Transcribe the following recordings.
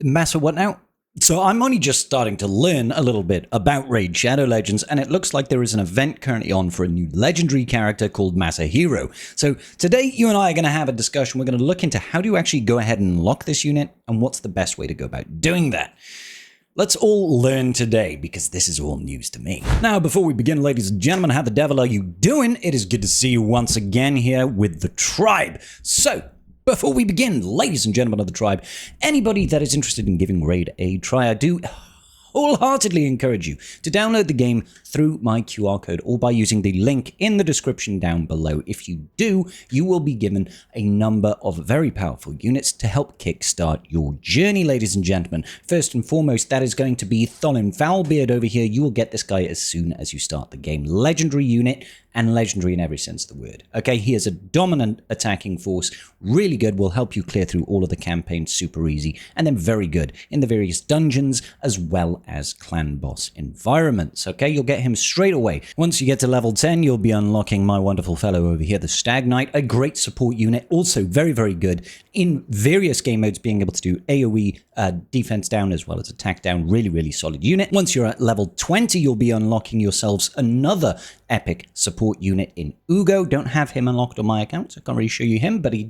Massa, what now? So I'm only just starting to learn a little bit about Raid Shadow Legends, and it looks like there is an event currently on for a new legendary character called Masahiro. So today, you and I are going to have a discussion. We're going to look into how do you actually go ahead and unlock this unit, and what's the best way to go about doing that. Let's all learn today, because this is all news to me. Now, before we begin, ladies and gentlemen, how the devil are you doing? It is good to see you once again here with the tribe. So, before we begin, ladies and gentlemen of the tribe, anybody that is interested in giving Raid a try, I do wholeheartedly encourage you to download the game through my QR code or by using the link in the description down below. If you do, you will be given a number of very powerful units to help kickstart your journey, ladies and gentlemen. First and foremost, that is going to be Tholin Foulbeard over here. You will get this guy as soon as you start the game. Legendary unit, and legendary in every sense of the word. Okay, he is a dominant attacking force, really good, will help you clear through all of the campaigns super easy, and then very good in the various dungeons as well as clan boss environments. Okay, you'll get him straight away. Once you get to level 10, you'll be unlocking my wonderful fellow over here, the Stag Knight, a great support unit, also very, very good in various game modes, being able to do AoE defense down as well as attack down. Really, really solid unit. Once you're at level 20, you'll be unlocking yourselves another epic support unit in Ugo. Don't have him unlocked on my account, so I can't really show you him, but I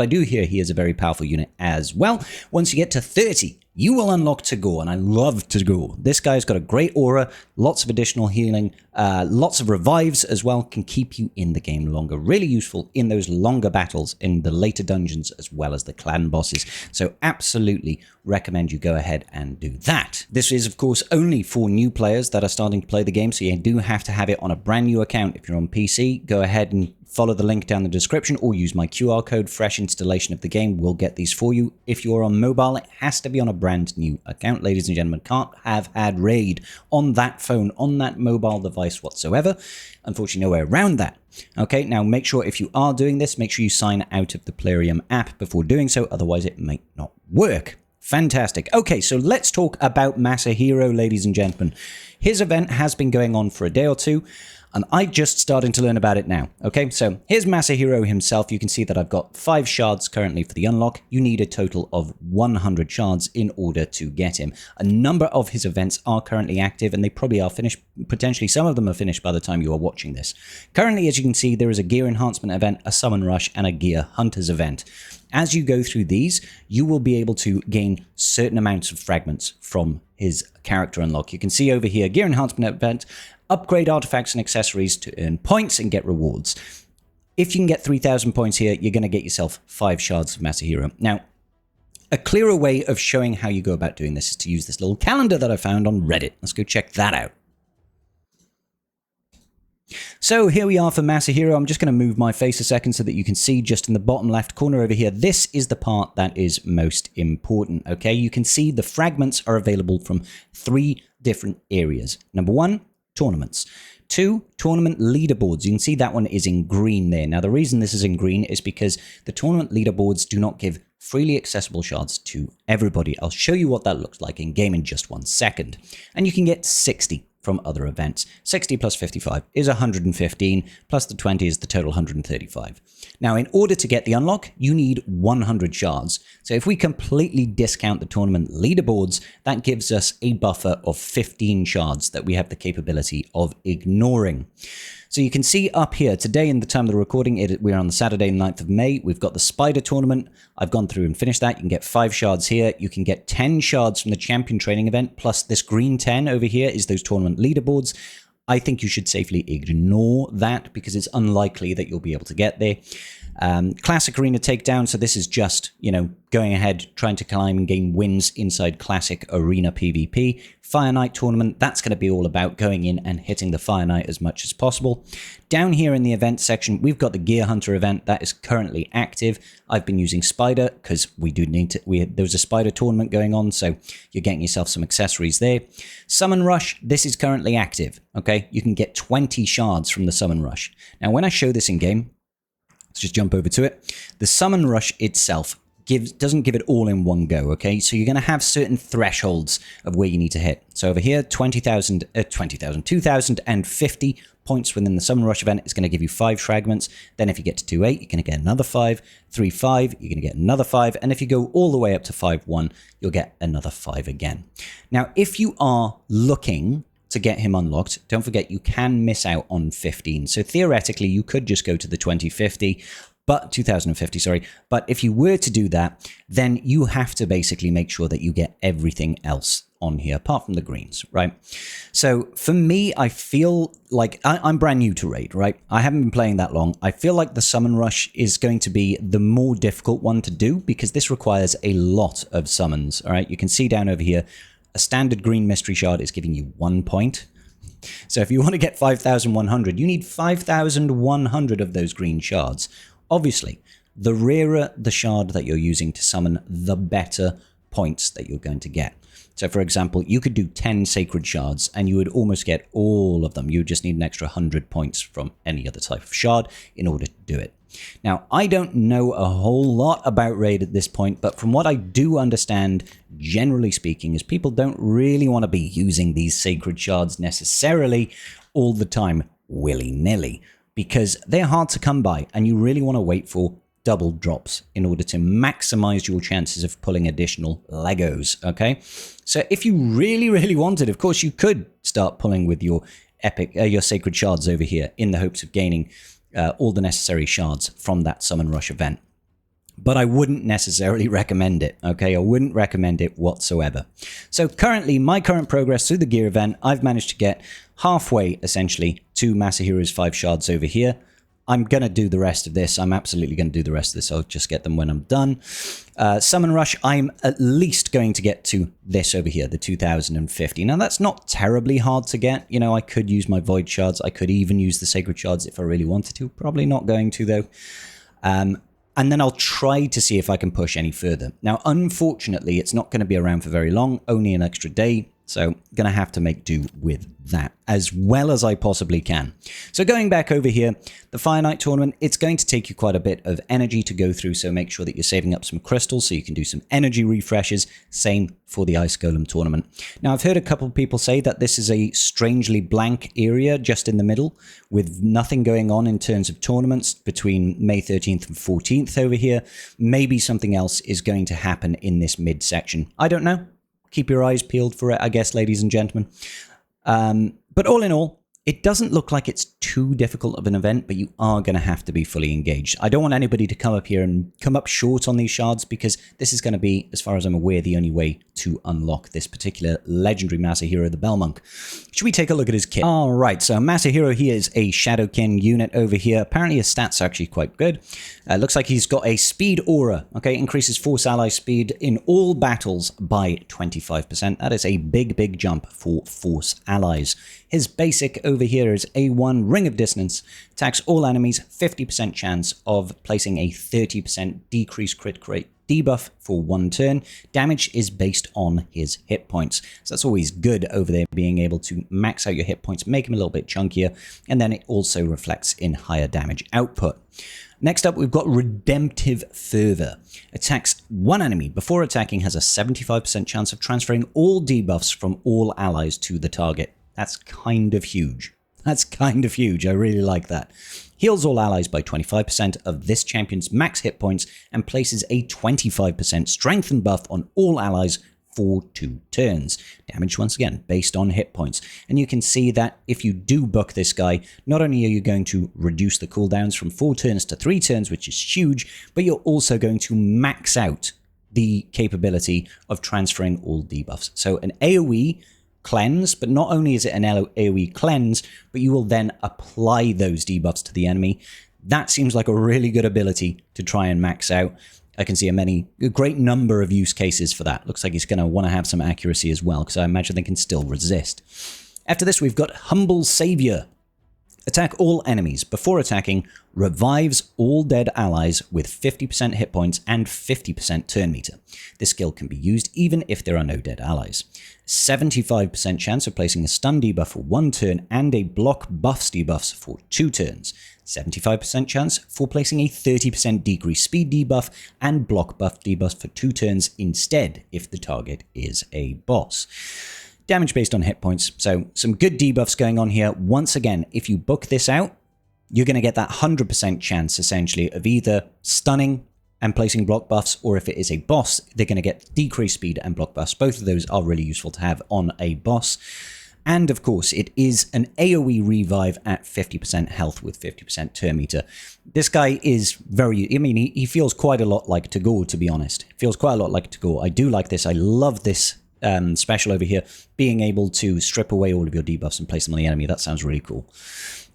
do hear he is a very powerful unit as well. Once you get to 30, you will unlock Tagore, and I love Tagore. This guy's got a great aura, lots of additional healing, lots of revives as well, can keep you in the game longer. Really useful in those longer battles in the later dungeons as well as the clan bosses. So absolutely recommend you go ahead and do that. This is, of course, only for new players that are starting to play the game, so you do have to have it on a brand new account. If you're on PC, go ahead and follow the link down the description or use my QR code. Fresh installation of the game will get these for you. If you're on mobile, it has to be on a brand new account, ladies and gentlemen. Can't have had Raid on that phone, on that mobile device whatsoever. Unfortunately, no way around that. Okay, now make sure if you are doing this, make sure you sign out of the Plarium app before doing so, otherwise it might not work. Fantastic. Okay, so let's talk about Masahiro, ladies and gentlemen. His event has been going on for a day or two, and I'm just starting to learn about it now. Okay, so here's Masahiro himself. You can see that I've got 5 shards currently for the unlock. You need a total of 100 shards in order to get him. A number of his events are currently active, and they probably are finished. Potentially some of them are finished by the time you are watching this. Currently, as you can see, there is a gear enhancement event, a summon rush, and a gear hunters event. As you go through these, you will be able to gain certain amounts of fragments from his character unlock. You can see over here, gear enhancement event, upgrade artifacts and accessories to earn points and get rewards. If you can get 3,000 points here, you're going to get yourself 5 shards of Masahiro. Now, a clearer way of showing how you go about doing this is to use this little calendar that I found on Reddit. Let's go check that out. So here we are for Masahiro. I'm just going to move my face a second so that you can see just in the bottom left corner over here. This is the part that is most important, okay? You can see the fragments are available from 3 different areas. Number 1, tournaments. 2, tournament leaderboards. You can see that one is in green there. Now, the reason this is in green is because the tournament leaderboards do not give freely accessible shards to everybody. I'll show you what that looks like in game in just 1 second. And you can get 60 from other events. 60 plus 55 is 115, plus the 20 is the total 135. Now, in order to get the unlock, you need 100 shards. So if we completely discount the tournament leaderboards, that gives us a buffer of 15 shards that we have the capability of ignoring. So you can see up here, today in the time of the recording, we're on the Saturday, 9th of May. We've got the Spider Tournament. I've gone through and finished that. You can get 5 shards here. You can get 10 shards from the Champion Training event, plus this green 10 over here is those tournament leaderboards. I think you should safely ignore that because it's unlikely that you'll be able to get there. Classic Arena Takedown, so this is just, going ahead, trying to climb and gain wins inside Classic Arena PvP. Fire Knight Tournament, that's going to be all about going in and hitting the Fire Knight as much as possible. Down here in the event section, we've got the Gear Hunter event that is currently active. I've been using Spider because we do need to, there's a Spider tournament going on, so you're getting yourself some accessories there. Summon Rush, this is currently active, okay? You can get 20 shards from the Summon Rush. Now, when I show this in game, let's just jump over to it. The Summon Rush itself doesn't give it all in one go, okay? So you're going to have certain thresholds of where you need to hit. So over here, 2,050 points within the Summon Rush event is going to give you 5 fragments. Then if you get to 2.8, you're going to get another 5. 3.5, you're going to get another 5. And if you go all the way up to 5.1, you'll get another 5 again. Now, if you are looking to get him unlocked, don't forget you can miss out on 15. So theoretically, you could just go to the 2050, but 2050, sorry. But if you were to do that, then you have to basically make sure that you get everything else on here, apart from the greens, right? So for me, I feel like I'm brand new to Raid, right? I haven't been playing that long. I feel like the Summon Rush is going to be the more difficult one to do because this requires a lot of summons, all right? You can see down over here, a standard green mystery shard is giving you 1 point. So if you want to get 5,100, you need 5,100 of those green shards. Obviously, the rarer the shard that you're using to summon, the better points that you're going to get. So for example, you could do 10 sacred shards and you would almost get all of them. You would just need an extra 100 points from any other type of shard in order to do it. Now, I don't know a whole lot about Raid at this point, but from what I do understand, generally speaking, is people don't really want to be using these sacred shards necessarily all the time willy-nilly, because they're hard to come by and you really want to wait for double drops in order to maximize your chances of pulling additional Legos, okay? So if you really, really wanted, of course, you could start pulling with your your sacred shards over here in the hopes of gaining all the necessary shards from that Summon Rush event. But I wouldn't necessarily recommend it, okay? I wouldn't recommend it whatsoever. So currently, my current progress through the gear event, I've managed to get halfway, essentially, to Masahiro's 5 shards over here. I'm going to do the rest of this. I'm absolutely going to do the rest of this. I'll just get them when I'm done. Summon Rush, I'm at least going to get to this over here, the 2050. Now, that's not terribly hard to get. You know, I could use my Void Shards. I could even use the Sacred Shards if I really wanted to. Probably not going to, though. And then I'll try to see if I can push any further. Now, unfortunately, it's not going to be around for very long, only an extra day. So going to have to make do with that as well as I possibly can. So going back over here, the Fire Knight tournament, it's going to take you quite a bit of energy to go through. So make sure that you're saving up some crystals so you can do some energy refreshes. Same for the Ice Golem tournament. Now, I've heard a couple of people say that this is a strangely blank area just in the middle with nothing going on in terms of tournaments between May 13th and 14th over here. Maybe something else is going to happen in this midsection. I don't know. Keep your eyes peeled for it, I guess, ladies and gentlemen. But all in all, it doesn't look like it's too difficult of an event, but you are going to have to be fully engaged. I don't want anybody to come up here and come up short on these shards because this is going to be, as far as I'm aware, the only way to unlock this particular legendary Masahiro, the Bell Monk. Should we take a look at his kit? All right, so Masahiro here is a Shadowkin unit over here. Apparently his stats are actually quite good. Looks like he's got a speed aura, okay? Increases Force ally speed in all battles by 25%. That is a big, big jump for Force allies. His basic over here is A1 Ring of Dissonance. Attacks all enemies, 50% chance of placing a 30% decreased crit rate debuff for 1 turn. Damage is based on his hit points. So that's always good over there, being able to max out your hit points, make them a little bit chunkier, and then it also reflects in higher damage output. Next up, we've got Redemptive Fervor. Attacks one enemy. Before attacking, has a 75% chance of transferring all debuffs from all allies to the target. That's kind of huge. That's kind of huge. I really like that. Heals all allies by 25% of this champion's max hit points and places a 25% strengthen buff on all allies for 2 turns. Damage, once again, based on hit points. And you can see that if you do book this guy, not only are you going to reduce the cooldowns from 4 turns to 3 turns, which is huge, but you're also going to max out the capability of transferring all debuffs. So an AoE cleanse, but not only is it an AoE cleanse, but you will then apply those debuffs to the enemy. That seems like a really good ability to try and max out. I can see a great number of use cases for that. Looks like he's going to want to have some accuracy as well, because I imagine they can still resist. After this, we've got Humble Savior. Attack all enemies. Before attacking, revives all dead allies with 50% hit points and 50% turn meter. This skill can be used even if there are no dead allies. 75% chance of placing a stun debuff for 1 turn and a block buffs debuffs for 2 turns. 75% chance for placing a 30% decreased speed debuff and block buff debuffs for 2 turns instead if the target is a boss. Damage based on hit points, so some good debuffs going on here. Once again, if you book this out, you're going to get that 100% chance, essentially, of either stunning and placing block buffs, or if it is a boss, they're going to get decreased speed and block buffs. Both of those are really useful to have on a boss. And of course, it is an AoE revive at 50% health with 50% turn meter. This guy is he feels quite a lot like Tagore, to be honest. Feels quite a lot like Tagore. I do like this. I love this special over here, being able to strip away all of your debuffs and place them on the enemy. That sounds really cool.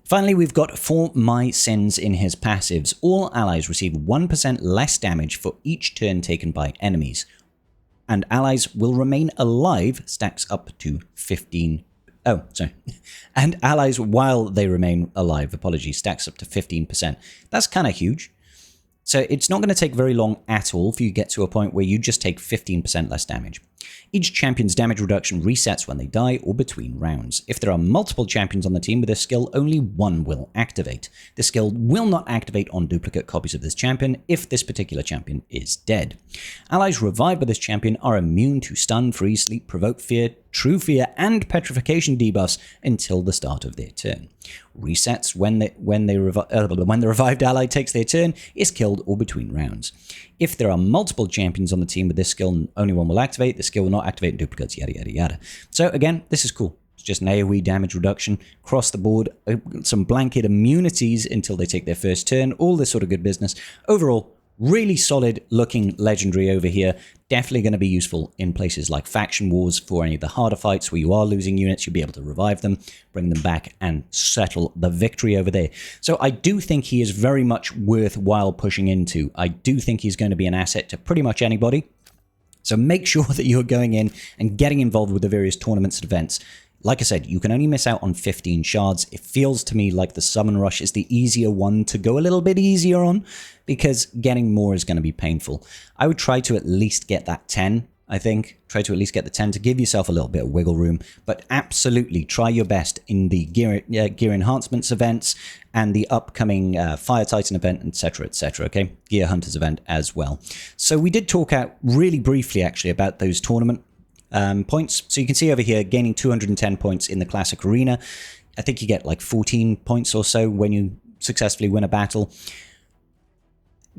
Finally, we've got For My Sins in his passives. All allies receive 1% less damage for each turn taken by enemies, and allies will remain alive stacks up to 15. Oh, sorry. And allies while they remain alive, stacks up to 15%. That's kind of huge. So it's not going to take very long at all for you to get to a point where you just take 15% less damage. Each champion's damage reduction resets when they die or between rounds. If there are multiple champions on the team with this skill, only one will activate. This skill will not activate on duplicate copies of this champion if this particular champion is dead. Allies revived by this champion are immune to stun, freeze, sleep, provoke fear, true fear, and petrification debuffs until the start of their turn. Resets when the revived ally takes their turn, is killed, or between rounds. If there are multiple champions on the team with this skill, only one will activate. The skill will not activate in duplicates, yada, yada, yada. So again, this is cool. It's just an AoE damage reduction across the board, some blanket immunities until they take their first turn, all this sort of good business. Overall, really solid looking legendary over here. Definitely going to be useful in places like faction wars for any of the harder fights where you are losing units. You'll be able to revive them, bring them back, and settle the victory over there. So I do think he is very much worthwhile pushing into. I do think he's going to be an asset to pretty much anybody. So make sure that you're going in and getting involved with the various tournaments and events. Like I said, you can only miss out on 15 shards. It feels to me like the Summon Rush is the easier one to go a little bit easier on, because getting more is going to be painful. I would try to at least get that 10, I think. Try to at least get the 10 to give yourself a little bit of wiggle room, but absolutely try your best in the gear enhancements events and the upcoming Fire Titan event, etc., etc., okay? Gear Hunters event as well. So we did talk out really briefly, actually, about those tournament points. So you can see over here, gaining 210 points in the classic arena. I think you get like 14 points or so when you successfully win a battle.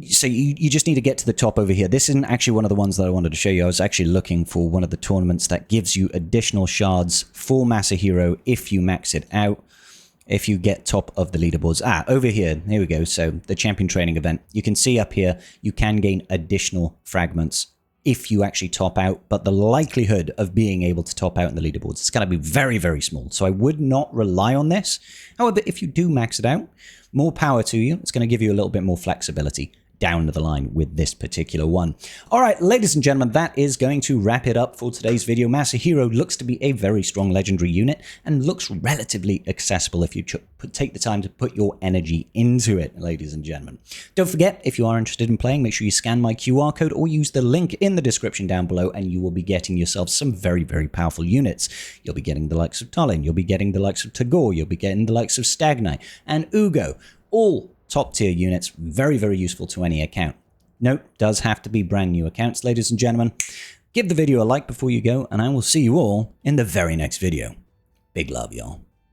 So you just need to get to the top over here. This isn't actually one of the ones that I wanted to show you. I was actually looking for one of the tournaments that gives you additional shards for Masahiro if you max it out, if you get top of the leaderboards. Over here, here we go. So the champion training event. You can see up here, you can gain additional fragments if you actually top out, but the likelihood of being able to top out in the leaderboards is going to be very, very small. So I would not rely on this. However, if you do max it out, more power to you. It's going to give you a little bit more flexibility down the line with this particular one. All right, ladies and gentlemen, that is going to wrap it up for today's video. Masahiro looks to be a very strong legendary unit and looks relatively accessible if you take the time to put your energy into it, ladies and gentlemen. Don't forget, if you are interested in playing, make sure you scan my QR code or use the link in the description down below, and you will be getting yourself some very, very powerful units. You'll be getting the likes of Tallinn, you'll be getting the likes of Tagore, you'll be getting the likes of Stagnai and Ugo, all top tier units, very, very useful to any account. Note, does have to be brand new accounts, ladies and gentlemen. Give the video a like before you go, and I will see you all in the very next video. Big love, y'all.